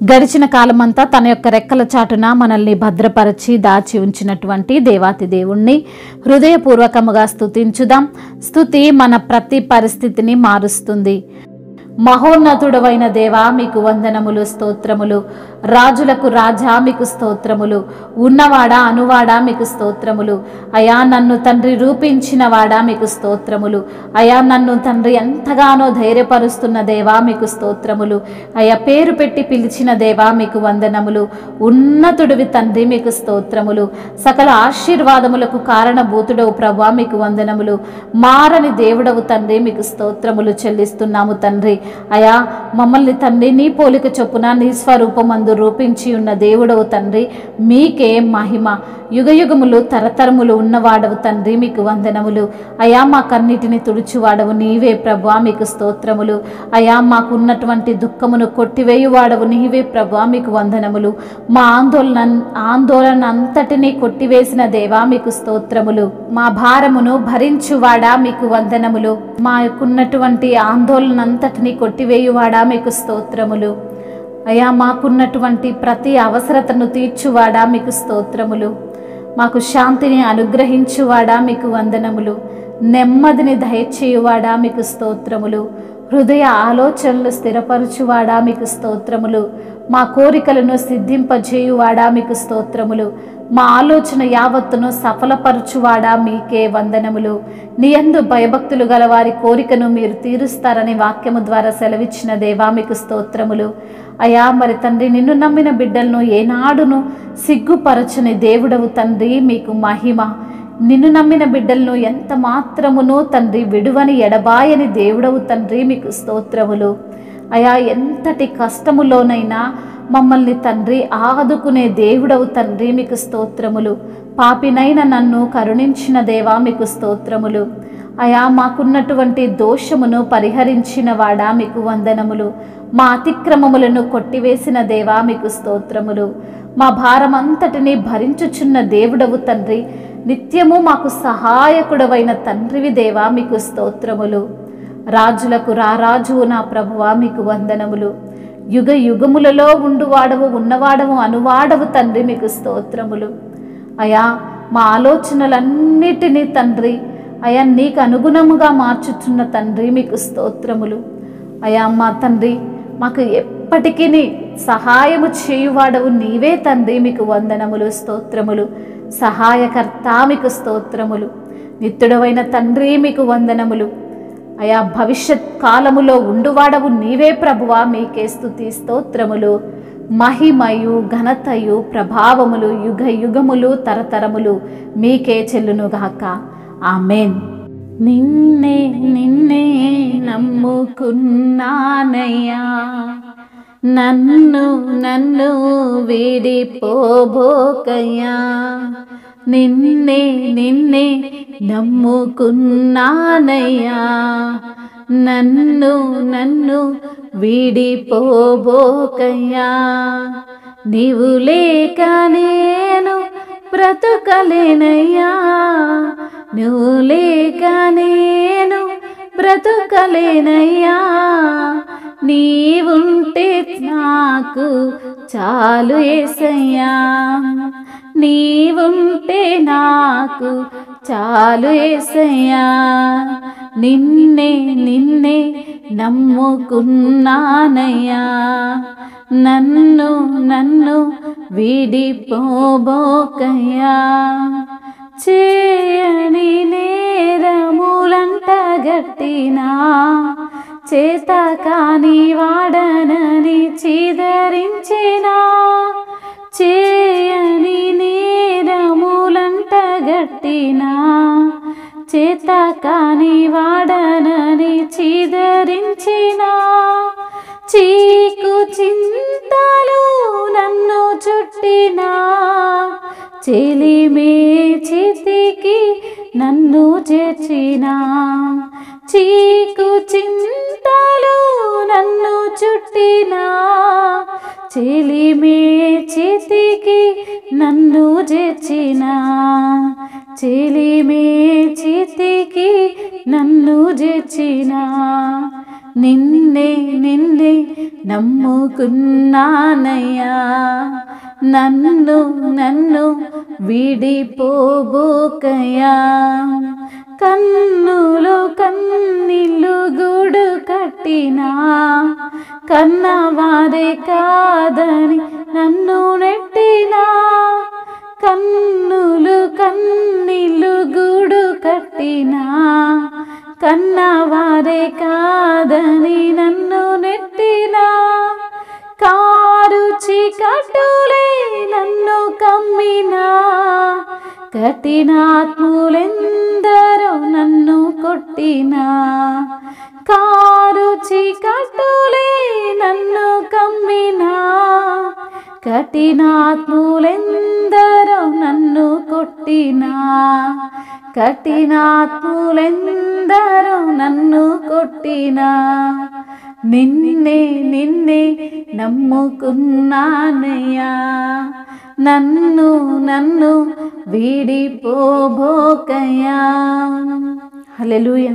గడిచిన కాలమంతా తన యొక్క రెక్కల చాటున మనల్ని భద్రపరిచి దాచి ఉంచినటువంటి దేవాతి దేవుణ్ణి హృదయపూర్వకముగా స్తుతించుదాం. స్తుతి మన ప్రతి పరిస్థితిని మారుస్తుంది. మహోన్నతుడవైన దేవా మీకు వందనములు, స్తోత్రములు. రాజులకు రాజా మీకు స్తోత్రములు. ఉన్నవాడా అనువాడా మీకు స్తోత్రములు. అయా నన్ను తండ్రి రూపించిన వాడా మీకు స్తోత్రములు. అయా నన్ను తండ్రి ఎంతగానో ధైర్యపరుస్తున్న దేవా మీకు స్తోత్రములు. అయా పేరు పెట్టి పిలిచిన దేవా మీకు వందనములు. ఉన్నతుడివి తండ్రి మీకు స్తోత్రములు. సకల ఆశీర్వాదములకు కారణభూతుడవు ప్రభువా మీకు వందనములు. మారని దేవుడవు తండ్రి మీకు స్తోత్రములు చెల్లిస్తున్నాము తండ్రి. అయా మమ్మల్ని తండ్రి నీ పోలిక చొప్పున నీ స్వరూపమందు రూపించి ఉన్న దేవుడవు తండ్రి మీకే మహిమ. యుగయుగములు తరతరములు ఉన్నవాడవు తండ్రి మీకు వందనములు. అయా మా కన్నిటిని తుడుచువాడవు నీవే ప్రభువా మీకు స్తోత్రములు. అయా మాకున్నటువంటి దుఃఖమును కొట్టివేయువాడవు నీవే ప్రభువా మీకు వందనములు. మా ఆందోళన అంతటినీ కొట్టివేసిన దేవా మీకు స్తోత్రములు. మా భారమును భరించువాడా మీకు వందనములు. మాకున్నటువంటి ఆందోళన అంతటినీ కొట్టివేయువాడా మీకు స్తోత్రములు. అయా మాకున్నటువంటి ప్రతి అవసరతను తీర్చువాడా మీకు స్తోత్రములు. మాకు శాంతిని అనుగ్రహించువాడా మీకు వందనములు. నెమ్మదిని దయచేయువాడా మీకు స్తోత్రములు. హృదయ ఆలోచనలు స్థిరపరచువాడా మీకు స్తోత్రములు. మా కోరికలను సిద్ధింపజేయువాడా మీకు స్తోత్రములు. మా ఆలోచన యావత్తును సఫలపరచువాడా మీకే వందనములు. నీ యందు భయభక్తులు గల వారి కోరికను మీరు తీరుస్తారని వాక్యము ద్వారా సెలవిచ్చిన దేవా మీకు స్తోత్రములు. అయా మరి తండ్రి నిన్ను నమ్మిన బిడ్డలను ఏనాడును సిగ్గుపరచని దేవుడవు తండ్రి మీకు మహిమ. నిన్ను నమ్మిన బిడ్డలను ఎంత మాత్రమునో తండ్రి విడువని ఎడబాయని దేవుడవు తండ్రి మీకు స్తోత్రములు. అయా ఎంతటి కష్టములోనైనా మమ్మల్ని తండ్రి ఆదుకునే దేవుడవు తండ్రి మీకు స్తోత్రములు. పాపినైన నన్ను కరుణించిన దేవా మీకు స్తోత్రములు. అయా మాకున్నటువంటి దోషమును పరిహరించిన వాడా మీకు వందనములు. మా అతిక్రమములను కొట్టివేసిన దేవా మీకు స్తోత్రములు. మా భారమంతటిని భరించుచున్న దేవుడవు తండ్రి, నిత్యము మాకు సహాయకుడవైన తండ్రివి దేవా మీకు స్తోత్రములు. రాజులకు రారాజువు నా ప్రభువా మీకు వందనములు. యుగ యుగములలో ఉండువాడవు ఉన్నవాడవు అనువాడవు తండ్రి మీకు స్తోత్రములు. అయా మా ఆలోచనలన్నిటినీ తండ్రి అయా నీకు అనుగుణముగా మార్చుచున్న తండ్రి మీకు స్తోత్రములు. అయా మా తండ్రి మాకు ఎప్పటికీ సహాయము చేయువాడవు నీవే తండ్రి మీకు వందనములు, స్తోత్రములు. సహాయకర్త మీకు స్తోత్రములు. నిత్యుడవైన తండ్రి మీకు వందనములు. అయా భవిష్యత్ కాలములో ఉండువాడవు నీవే ప్రభువా మీకే స్తుతి స్తోత్రములు. మహిమయు ఘనతయు ప్రభావములు యుగ యుగములు తరతరములు మీకే చెల్లునుగాక. ఆమేన్. నిన్నే నిన్నే నమ్ముకున్నానయ్యా, నన్ను నన్ను వీడిపోబోకయ్యా. నిన్నే నిన్నే నమ్ముకున్నానయ్యా, నన్ను నన్ను వీడిపోబోకయ్యా. నీవు లేక నేను బ్రతుకలేనయ్యా, నువ్వు లేక నేను బ్రతుకలేనయ్యా. నీవుంటే నాకు చాలు యేసయ్యా, నీవుంటే నాకు చాలు యేసయ్యా. నిన్నే నిన్నే నమ్ముకున్నానయ్యా, నన్ను నన్ను వీడిపోబోకయ్యా. చేయని నేరములంట గట్టినా, చేత కాని వాడనని చీదరించినా. చేయని నేరములంట గట్టినా, చేత కాని వాడనని చీదరించినా. చీకు చింతలు నన్ను చుట్టినా, చెలిమే చేతికి నన్ను చేర్చినా. చీకు చింతలు నన్ను చుట్టినా, చెలిమే చేతికి నన్ను చేర్చినా. చెలిమే చేతికి నన్ను చేర్చినా. నిన్నే నిన్నే నమ్ముకున్నానయ్యా, నన్ను నన్ను విడిపోబోకయ్యా. కన్నులో కన్నీళ్ళు గూడు కట్టినా, కన్నవారే కాదని నన్ను నెట్టినా. కన్నులు కన్నీళ్ళు గూడు కట్టినా, కన్నవారే కాదని నన్ను నెట్టినా. కారు చీకటులే నన్ను కమ్మినా, కఠినాత్ములెందరో నన్ను కొట్టినా. కారు చీకటులే నన్ను కమ్మినా, కఠినాత్ములెందరో నన్ను కొట్టినా. కఠినాత్ములెందరో నన్ను కొట్టినా. నిన్నే నిన్నే నమ్ముకున్నానయ్యా, నన్ను నన్ను విడిపోబోకయ్యా. హల్లెలూయా.